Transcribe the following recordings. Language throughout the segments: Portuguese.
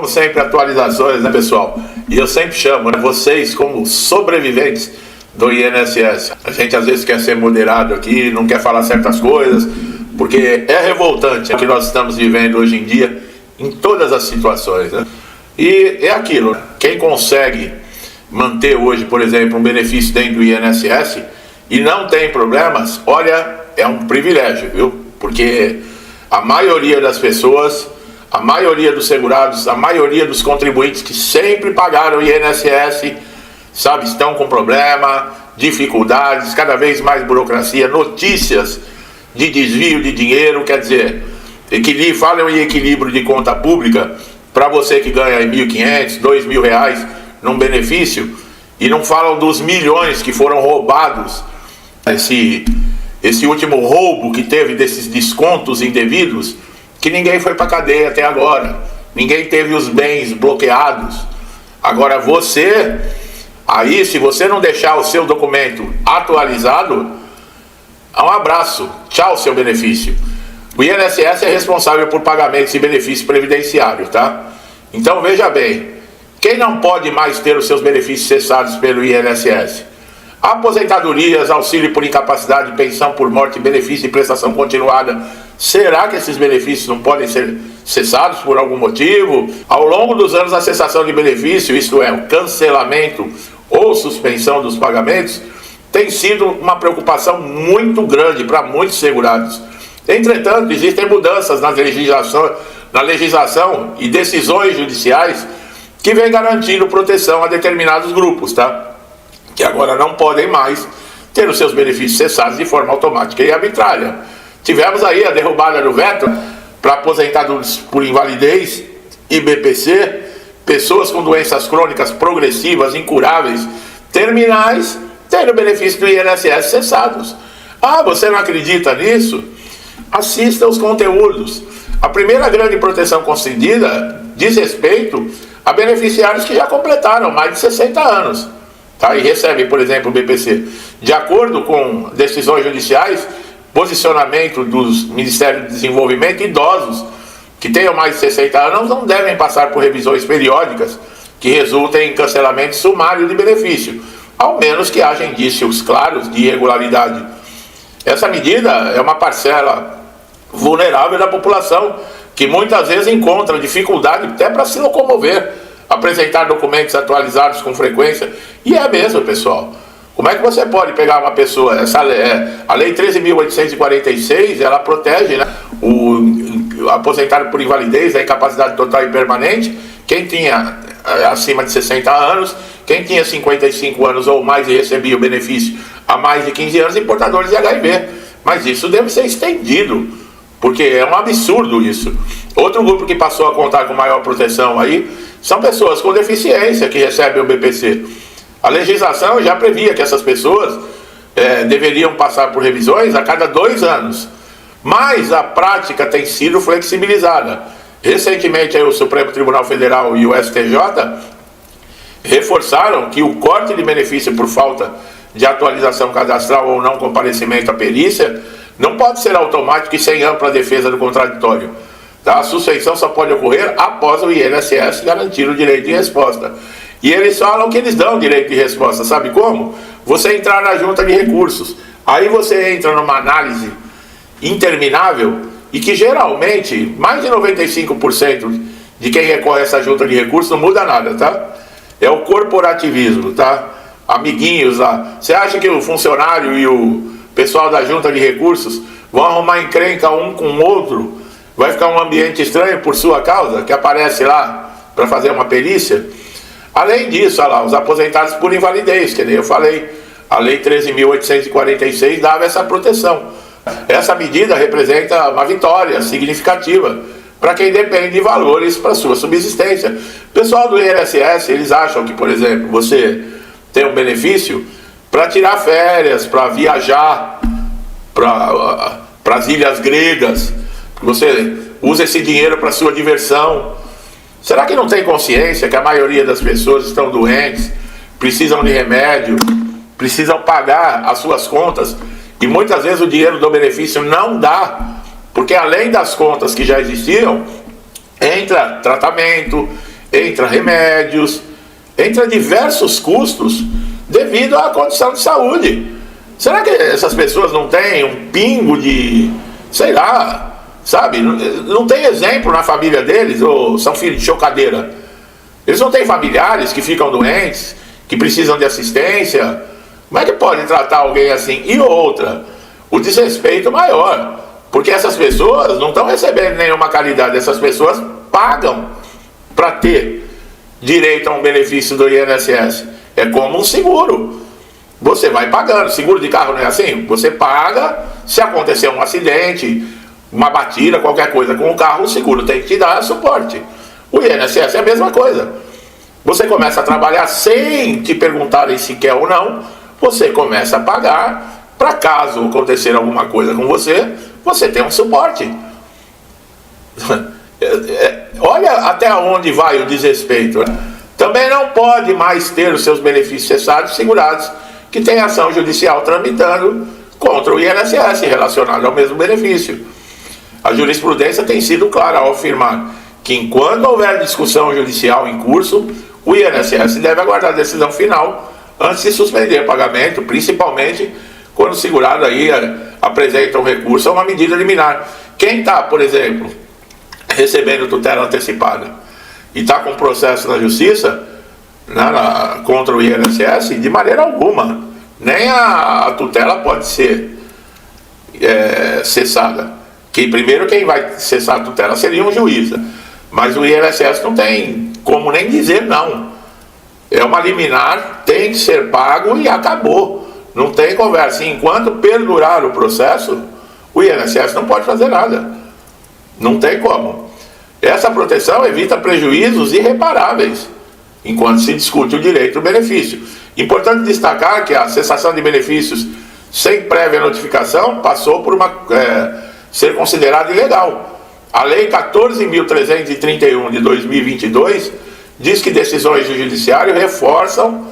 como sempre, atualizações, né, pessoal? E eu sempre chamo, né, vocês como sobreviventes do INSS. A gente às vezes quer ser moderado aqui, não quer falar certas coisas, porque é revoltante o que nós estamos vivendo hoje em dia, em todas as situações, né? E é aquilo, quem consegue manter hoje, por exemplo, um benefício dentro do INSS e não tem problemas, olha, é um privilégio, viu? Porque a maioria das pessoas, a maioria dos segurados, a maioria dos contribuintes que sempre pagaram o INSS, sabe, estão com problema, dificuldades, cada vez mais burocracia, notícias de desvio de dinheiro, quer dizer, falam em equilíbrio de conta pública para você que ganha R$1.500, R$2.000 num benefício, e não falam dos milhões que foram roubados, esse último roubo que teve desses descontos indevidos, que ninguém foi para cadeia até agora, ninguém teve os bens bloqueados. Agora você, aí se você não deixar o seu documento atualizado, um abraço, tchau seu benefício. O INSS é responsável por pagamentos e benefícios previdenciários, tá? Então veja bem, quem não pode mais ter os seus benefícios cessados pelo INSS? Aposentadorias, auxílio por incapacidade, pensão por morte, benefício de prestação continuada. Será que esses benefícios não podem ser cessados por algum motivo? Ao longo dos anos, a cessação de benefício, isto é, o cancelamento ou suspensão dos pagamentos, tem sido uma preocupação muito grande para muitos segurados. Entretanto, existem mudanças na legislação e decisões judiciais que vêm garantindo proteção a determinados grupos, tá? Que agora não podem mais ter os seus benefícios cessados de forma automática e arbitrária. Tivemos aí a derrubada do veto para aposentados por invalidez e BPC, pessoas com doenças crônicas progressivas, incuráveis, terminais, terem o benefício do INSS cessados. Ah, você não acredita nisso? Assista os conteúdos. A primeira grande proteção concedida diz respeito a beneficiários que já completaram mais de 60 anos. Tá? E recebem, por exemplo, o BPC. De acordo com decisões judiciais, posicionamento dos Ministérios do Desenvolvimento, idosos que tenham mais de 60 anos não devem passar por revisões periódicas que resultem em cancelamento sumário de benefício, ao menos que haja indícios claros de irregularidade. Essa medida é uma parcela vulnerável da população que muitas vezes encontra dificuldade até para se locomover, apresentar documentos atualizados com frequência. E é mesmo, pessoal. Como é que você pode pegar uma pessoa, a lei 13.846, ela protege, né, o aposentado por invalidez, a incapacidade total e permanente, quem tinha acima de 60 anos, quem tinha 55 anos ou mais e recebia o benefício há mais de 15 anos, e portadores de HIV. Mas isso deve ser estendido, porque é um absurdo isso. Outro grupo que passou a contar com maior proteção aí são pessoas com deficiência que recebem o BPC. A legislação já previa que essas pessoas deveriam passar por revisões a cada 2 anos, mas a prática tem sido flexibilizada. Recentemente aí, o Supremo Tribunal Federal e o STJ reforçaram que o corte de benefício por falta de atualização cadastral ou não comparecimento à perícia não pode ser automático e sem ampla defesa do contraditório. Tá? A suspensão só pode ocorrer após o INSS garantir o direito de resposta. E eles falam que eles dão direito de resposta, sabe como? Você entrar na junta de recursos, aí você entra numa análise interminável e que geralmente mais de 95% de quem recorre a essa junta de recursos não muda nada, tá? É o corporativismo, tá? Amiguinhos lá. Você acha que o funcionário e o pessoal da junta de recursos vão arrumar encrenca um com o outro? Vai ficar um ambiente estranho por sua causa, que aparece lá para fazer uma perícia? Além disso, olha lá, os aposentados por invalidez, que nem eu falei, a lei 13.846 dava essa proteção. Essa medida representa uma vitória significativa para quem depende de valores para sua subsistência. O pessoal do INSS, eles acham que, por exemplo, você tem um benefício para tirar férias, para viajar para as ilhas gregas, você usa esse dinheiro para sua diversão. Será que não tem consciência que a maioria das pessoas estão doentes, precisam de remédio, precisam pagar as suas contas e muitas vezes o dinheiro do benefício não dá, porque além das contas que já existiam, entra tratamento, entra remédios, entra diversos custos devido à condição de saúde. Será que essas pessoas não têm um pingo de, sei lá, sabe? Não tem exemplo na família deles, ou são filhos de chocadeira? Eles não têm familiares que ficam doentes, que precisam de assistência? Como é que pode tratar alguém assim? E outra, o desrespeito maior, porque essas pessoas não estão recebendo nenhuma caridade, essas pessoas pagam para ter direito a um benefício do INSS. É como um seguro. Você vai pagando. Seguro de carro não é assim? Você paga, se acontecer um acidente, uma batida, qualquer coisa com o carro, o seguro tem que te dar suporte. O INSS é a mesma coisa. Você começa a trabalhar sem te perguntarem se quer ou não, você começa a pagar para caso acontecer alguma coisa com você, você tem um suporte. Olha até onde vai o desrespeito. Também não pode mais ter os seus benefícios cessados segurados que tem ação judicial tramitando contra o INSS relacionado ao mesmo benefício. A jurisprudência tem sido clara ao afirmar que enquanto houver discussão judicial em curso, o INSS deve aguardar a decisão final antes de suspender o pagamento, principalmente quando o segurado aí apresenta um recurso a uma medida liminar. Quem está, por exemplo, recebendo tutela antecipada e está com processo na justiça, né, contra o INSS, de maneira alguma, nem a tutela pode ser cessada. Primeiro quem vai cessar a tutela seria um juiz, mas o INSS não tem como nem dizer não. É uma liminar, tem que ser pago e acabou. Não tem conversa. Enquanto perdurar o processo, o INSS não pode fazer nada. Não tem como. Essa proteção evita prejuízos irreparáveis enquanto se discute o direito ao benefício. Importante destacar que a cessação de benefícios sem prévia notificação passou por ser considerada ilegal. A Lei 14.331 de 2022 diz que decisões do Judiciário reforçam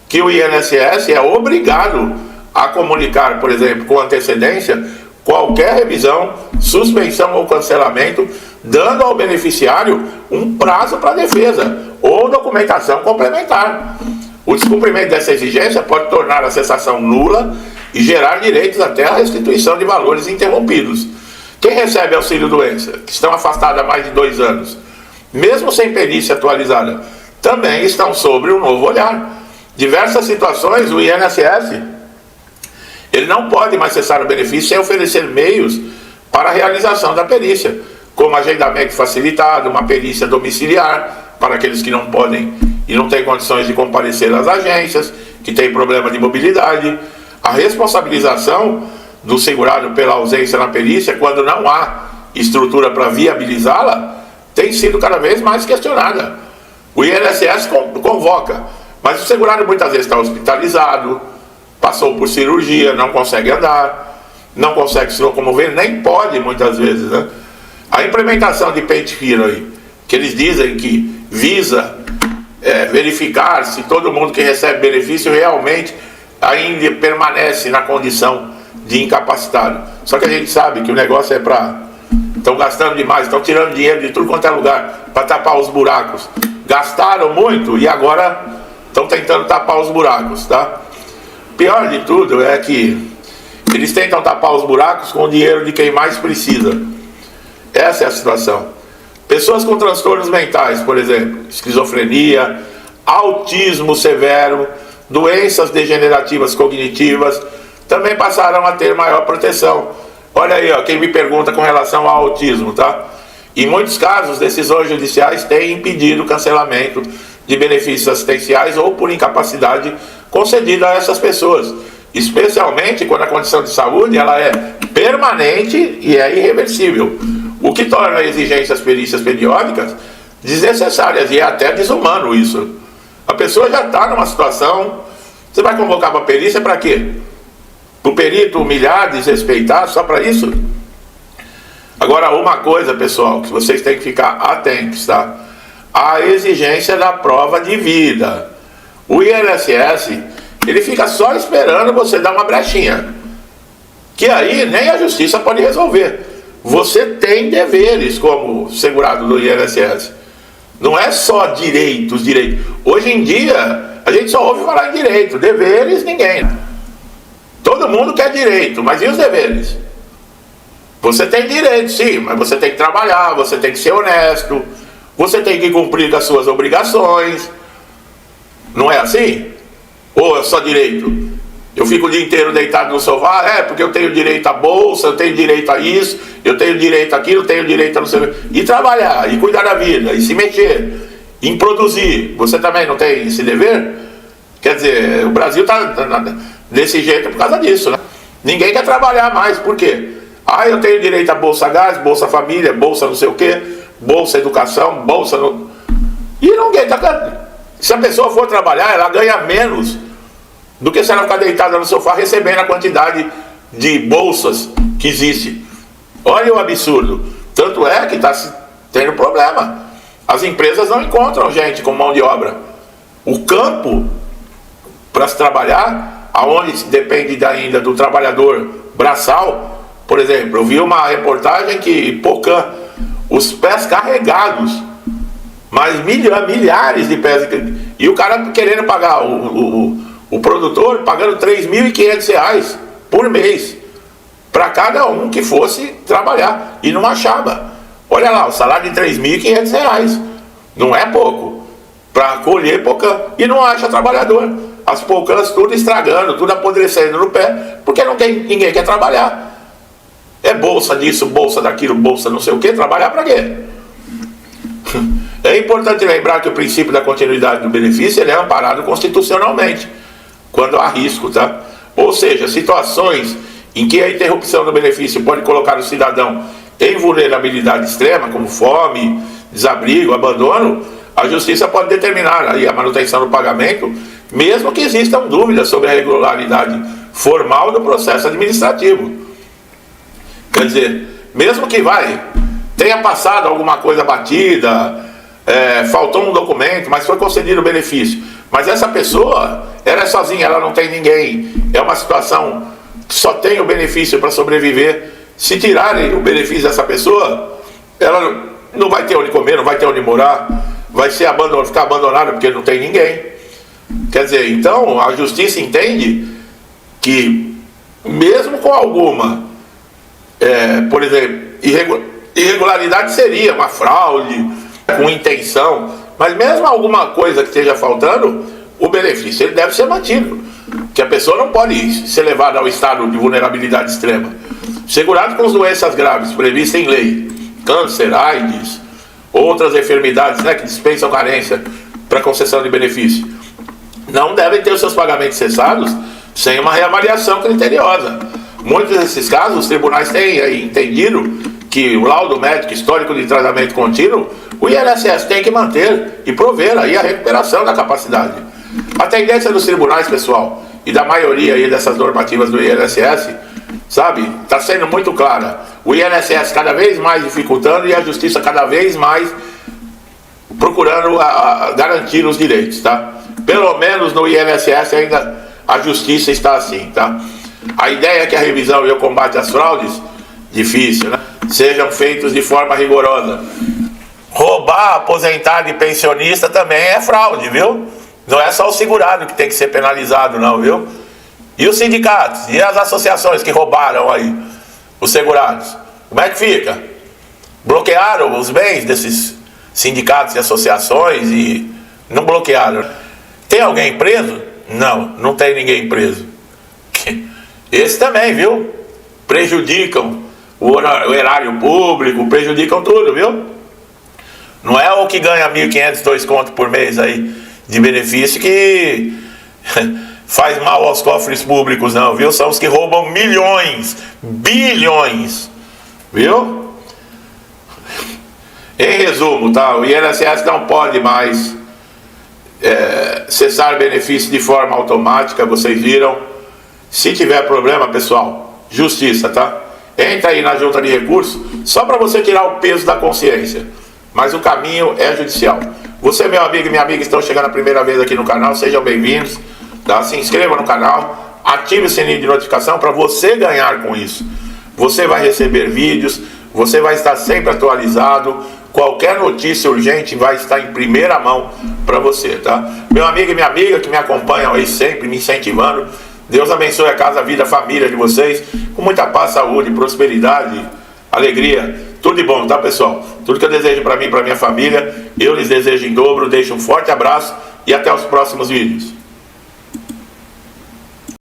que o INSS é obrigado a comunicar, por exemplo, com antecedência, qualquer revisão, suspensão ou cancelamento, dando ao beneficiário um prazo para defesa ou documentação complementar. O descumprimento dessa exigência pode tornar a cessação nula e gerar direitos até a restituição de valores interrompidos. Quem recebe auxílio-doença, que estão afastados há mais de 2 anos, mesmo sem perícia atualizada, também estão sobre um novo olhar. Diversas situações, o INSS ele não pode mais cessar o benefício sem oferecer meios para a realização da perícia, como agendamento facilitado, uma perícia domiciliar para aqueles que não podem e não têm condições de comparecer às agências, que têm problema de mobilidade, a responsabilização do segurado pela ausência na perícia, quando não há estrutura para viabilizá-la, tem sido cada vez mais questionada. O INSS convoca, mas o segurado muitas vezes está hospitalizado, passou por cirurgia, não consegue andar, não consegue se locomover, nem pode muitas vezes, né? A implementação de Pente Fino aí, que eles dizem que visa verificar se todo mundo que recebe benefício realmente ainda permanece na condição de incapacitado. Só que a gente sabe que o negócio é para... Estão gastando demais, estão tirando dinheiro de tudo quanto é lugar para tapar os buracos. Gastaram muito e agora estão tentando tapar os buracos, tá? Pior de tudo é que eles tentam tapar os buracos com o dinheiro de quem mais precisa. Essa é a situação. Pessoas com transtornos mentais, por exemplo, esquizofrenia, autismo severo, doenças degenerativas cognitivas, também passaram a ter maior proteção. Olha aí, ó, quem me pergunta com relação ao autismo, tá? Em muitos casos, decisões judiciais têm impedido o cancelamento de benefícios assistenciais ou por incapacidade concedida a essas pessoas, especialmente quando a condição de saúde ela é permanente e é irreversível, o que torna a exigência das perícias periódicas desnecessárias e é até desumano isso. A pessoa já está numa situação, você vai convocar para perícia para quê? Para o perito humilhar, desrespeitar, só para isso? Agora, uma coisa, pessoal, que vocês têm que ficar atentos, tá? A exigência da prova de vida. O INSS, ele fica só esperando você dar uma brechinha, que aí nem a justiça pode resolver. Você tem deveres como segurado do INSS. Não é só direitos. Hoje em dia, a gente só ouve falar em direito. Deveres, ninguém. Todo mundo quer direito, mas e os deveres? Você tem direito, sim, mas você tem que trabalhar, você tem que ser honesto, você tem que cumprir com as suas obrigações. Não é assim? Ou é só direito? Eu fico o dia inteiro deitado no sofá, porque eu tenho direito à bolsa, eu tenho direito a isso, eu tenho direito àquilo, eu tenho direito a não sei. E trabalhar, e cuidar da vida, e se mexer, em produzir. Você também não tem esse dever? Quer dizer, o Brasil está desse jeito por causa disso, né? Ninguém quer trabalhar mais, por quê? Eu tenho direito a Bolsa Gás, Bolsa Família, Bolsa não sei o quê, Bolsa Educação, Bolsa... E ninguém tá... Se a pessoa for trabalhar, ela ganha menos do que se ela ficar deitada no sofá recebendo a quantidade de bolsas que existe. Olha o absurdo. Tanto é que está tendo problema. As empresas não encontram gente com mão de obra. O campo, para se trabalhar, aonde se depende ainda do trabalhador braçal, por exemplo, eu vi uma reportagem que Pocã, os pés carregados, mas milhares de pés, e o cara querendo pagar o produtor pagando R$3.500 por mês para cada um que fosse trabalhar e não achava. Olha lá, o salário de R$3.500 não é pouco para colher Pocã e não acha trabalhador. As Pocãs tudo estragando, tudo apodrecendo no pé, porque ninguém quer trabalhar. É bolsa disso, bolsa daquilo, bolsa não sei o que, trabalhar para quê? É importante lembrar que o princípio da continuidade do benefício ele é amparado constitucionalmente, quando há risco, tá? Ou seja, situações em que a interrupção do benefício pode colocar o cidadão em vulnerabilidade extrema, como fome, desabrigo, abandono, a justiça pode determinar aí a manutenção do pagamento, mesmo que existam dúvidas sobre a regularidade formal do processo administrativo. Quer dizer, mesmo que tenha passado alguma coisa batida, faltou um documento, mas foi concedido o benefício, mas essa pessoa, ela é sozinha, ela não tem ninguém, é uma situação que só tem o benefício para sobreviver. Se tirarem o benefício dessa pessoa, ela não vai ter onde comer, não vai ter onde morar, vai ficar abandonada porque não tem ninguém. Quer dizer, então a justiça entende que mesmo com alguma por exemplo, irregularidade seria uma fraude com intenção, mas mesmo alguma coisa que esteja faltando, o benefício ele deve ser mantido, que a pessoa não pode ser levada ao estado de vulnerabilidade extrema. Segurado com as doenças graves previstas em lei, câncer, AIDS, outras enfermidades que dispensam carência para concessão de benefício, não devem ter os seus pagamentos cessados sem uma reavaliação criteriosa. Muitos desses casos, os tribunais têm aí entendido que o laudo médico histórico de tratamento contínuo, o INSS tem que manter e prover aí a recuperação da capacidade. A tendência dos tribunais, pessoal, e da maioria aí dessas normativas do INSS, está sendo muito clara. O INSS cada vez mais dificultando e a justiça cada vez mais procurando garantir os direitos, tá? Pelo menos no INSS ainda a justiça está assim, tá? A ideia é que a revisão e o combate às fraudes, difícil, sejam feitos de forma rigorosa. Roubar aposentado e pensionista também é fraude, viu? Não é só o segurado que tem que ser penalizado, não, viu? E os sindicatos? E as associações que roubaram aí os segurados? Como é que fica? Bloquearam os bens desses sindicatos e associações e não bloquearam. Tem alguém preso? Não, não tem ninguém preso. Esses também, viu? Prejudicam o erário público, prejudicam tudo, viu? Não é o que ganha 1.500, 2 contos por mês aí de benefício que faz mal aos cofres públicos, não, viu? São os que roubam milhões, bilhões, viu? Em resumo, tá? O INSS não pode mais cessar benefício de forma automática, vocês viram. Se tiver problema, pessoal, justiça, tá? Entra aí na junta de recursos, só para você tirar o peso da consciência. Mas o caminho é judicial. Você, meu amigo e minha amiga, estão chegando a primeira vez aqui no canal, sejam bem-vindos, tá? Se inscreva no canal, ative o sininho de notificação para você ganhar com isso. Você vai receber vídeos, você vai estar sempre atualizado, qualquer notícia urgente vai estar em primeira mão para você, tá? Meu amigo e minha amiga que me acompanham aí sempre, me incentivando, Deus abençoe a casa, a vida, a família de vocês, com muita paz, saúde, prosperidade, alegria, tudo de bom, tá, pessoal? Tudo que eu desejo para mim e para minha família, eu lhes desejo em dobro. Deixo um forte abraço e até os próximos vídeos.